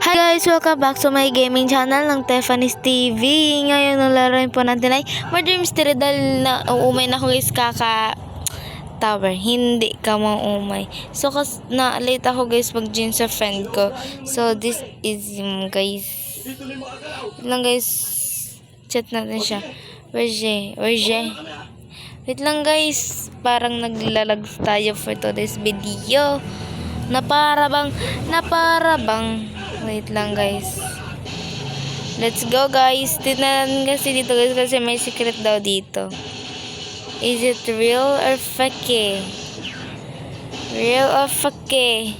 Hi guys! Welcome back to my gaming channel ng Tiffany's TV. Ngayon nalaroin po natin ay Murder Mystery dahil na uumay na ako guys tower. Hindi ka mauumay. So na-late ako guys mag-gym sa friend ko. So this is him guys. Wait lang guys. Chat natin siya. Where's she? Wait lang guys. Parang naglalag tayo for today's video. Na para bang wait lang guys. Let's go guys. Tignan kasi dito guys kasi may secret daw dito. Is it real or fake? Real or fake?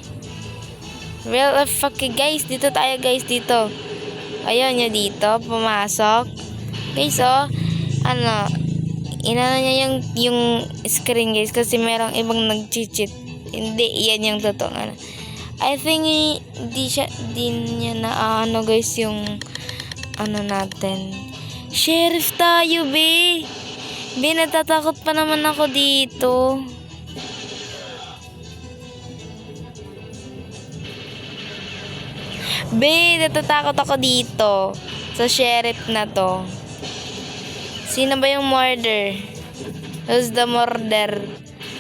Real or fake guys. Dito tayo guys dito. Ayun nyo dito. Pumasok. Guys oh. Inano niya yung screen guys kasi merong ibang nag-cheat. Hindi, yan yung totoo. I think di niya na guys yung natin. Sheriff tayo, be. Be, natatakot pa naman ako dito. Be, natatakot ako dito. Sa sheriff na to. Sino ba yung murder? Who's the murder?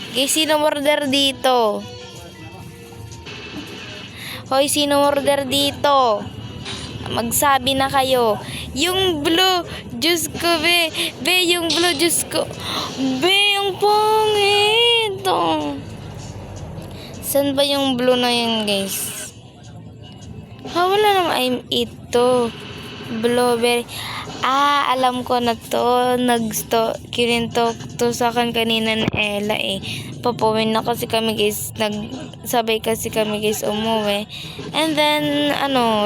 Guys, sino murder dito? Hoy, sino murder dito? Magsabi na kayo. Yung blue, Diyos ko, be. Be, yung blue, Diyos ko. Be, yung pangit. Saan ba yung blue na yun, guys? Wala naman. Ito. Blueberry. Alam ko na to. Kinintok to sa akin kanina na Ella eh. Papawin na kasi kami guys. Nagsabay kasi kami guys umuwi. And then,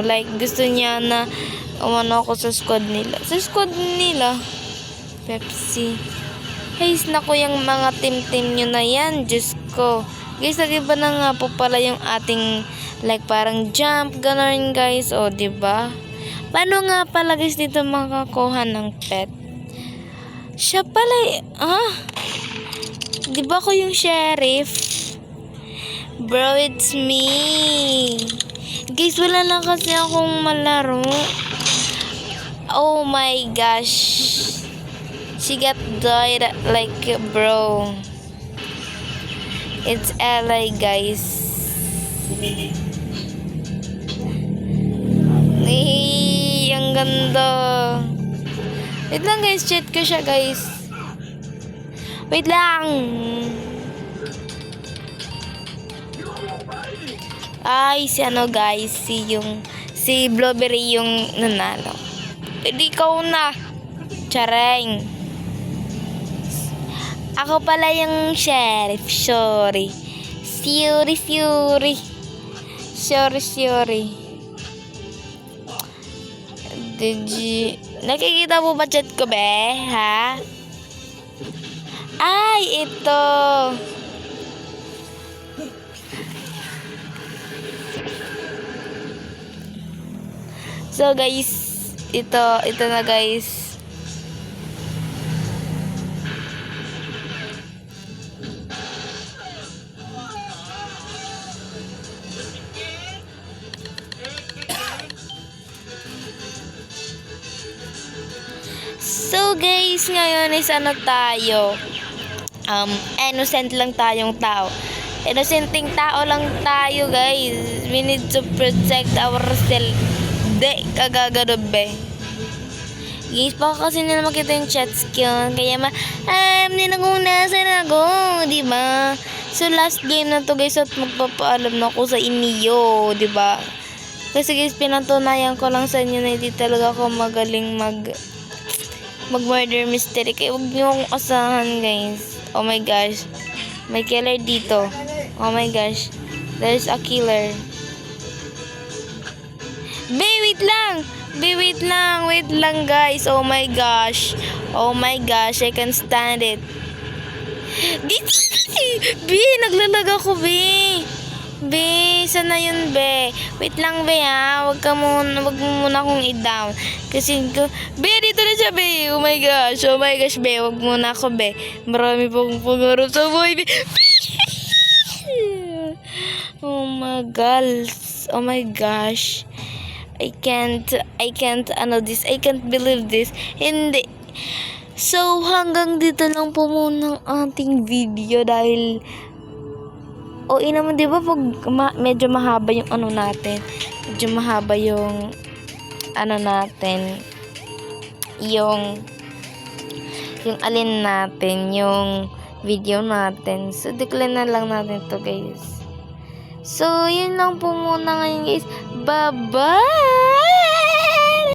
like gusto niya na umano ako sa squad nila. Sa squad nila. Pepsi. Guys, naku yung mga team nyo na yan. Diyos ko. Guys, nag-iba na nga po pala yung ating like parang jump. Ganon guys. O, diba? Paano nga pala guys dito makakuha ng pet? Siya pala di ba ako yung sheriff? Bro, it's me. Guys, wala na kasi akong malaro. Oh my gosh. She got died like bro. It's LA guys. Ang ganda. Wait lang guys, chat ko siya guys. Wait lang. Ay, guys, si Blueberry yung nanalo. Hindi ikaw na. Chareng. Ako pala yung sheriff. Sorry. Sorry. Nakikita mo ba chat ko, be? Ha? Ay, ito. So, guys, ito na, guys. So guys, ngayon is tayo? Innocent lang tayong tao. Innocenting tao lang tayo guys. We need to protect ourselves. De, kagagano be. Guys, baka kasi nila makita yung chat skill. Kaya hindi na kung nasan ako. Diba? So last game na to guys at magpapaalam na ako sa inyo. Diba? Kasi guys, pinatunayan ko lang sa inyo na hindi talaga ako magaling mag-murder mystery. Kaya huwag niyo akong asahan guys. Oh my gosh. May killer dito. Oh my gosh. There's a killer. Wait lang guys. Oh my gosh. I can't stand it. Naglalag ako, Be, sana yun, be. Wait lang, be, ha. Wag mo muna akong i-down. Kasi, be, dito na siya, be. Oh my gosh, be. Wag muna ako, be. Marami pong pangarap sa buhay, be. Oh my gosh. I can't believe this. Hindi. So, hanggang dito lang po muna ang ating video dahil naman, di ba, pag medyo mahaba yung ano natin, medyo mahaba yung ano natin, yung alin natin, yung video natin. So, decline na lang natin to guys. So, yun lang po muna ngayon guys. Bye-bye!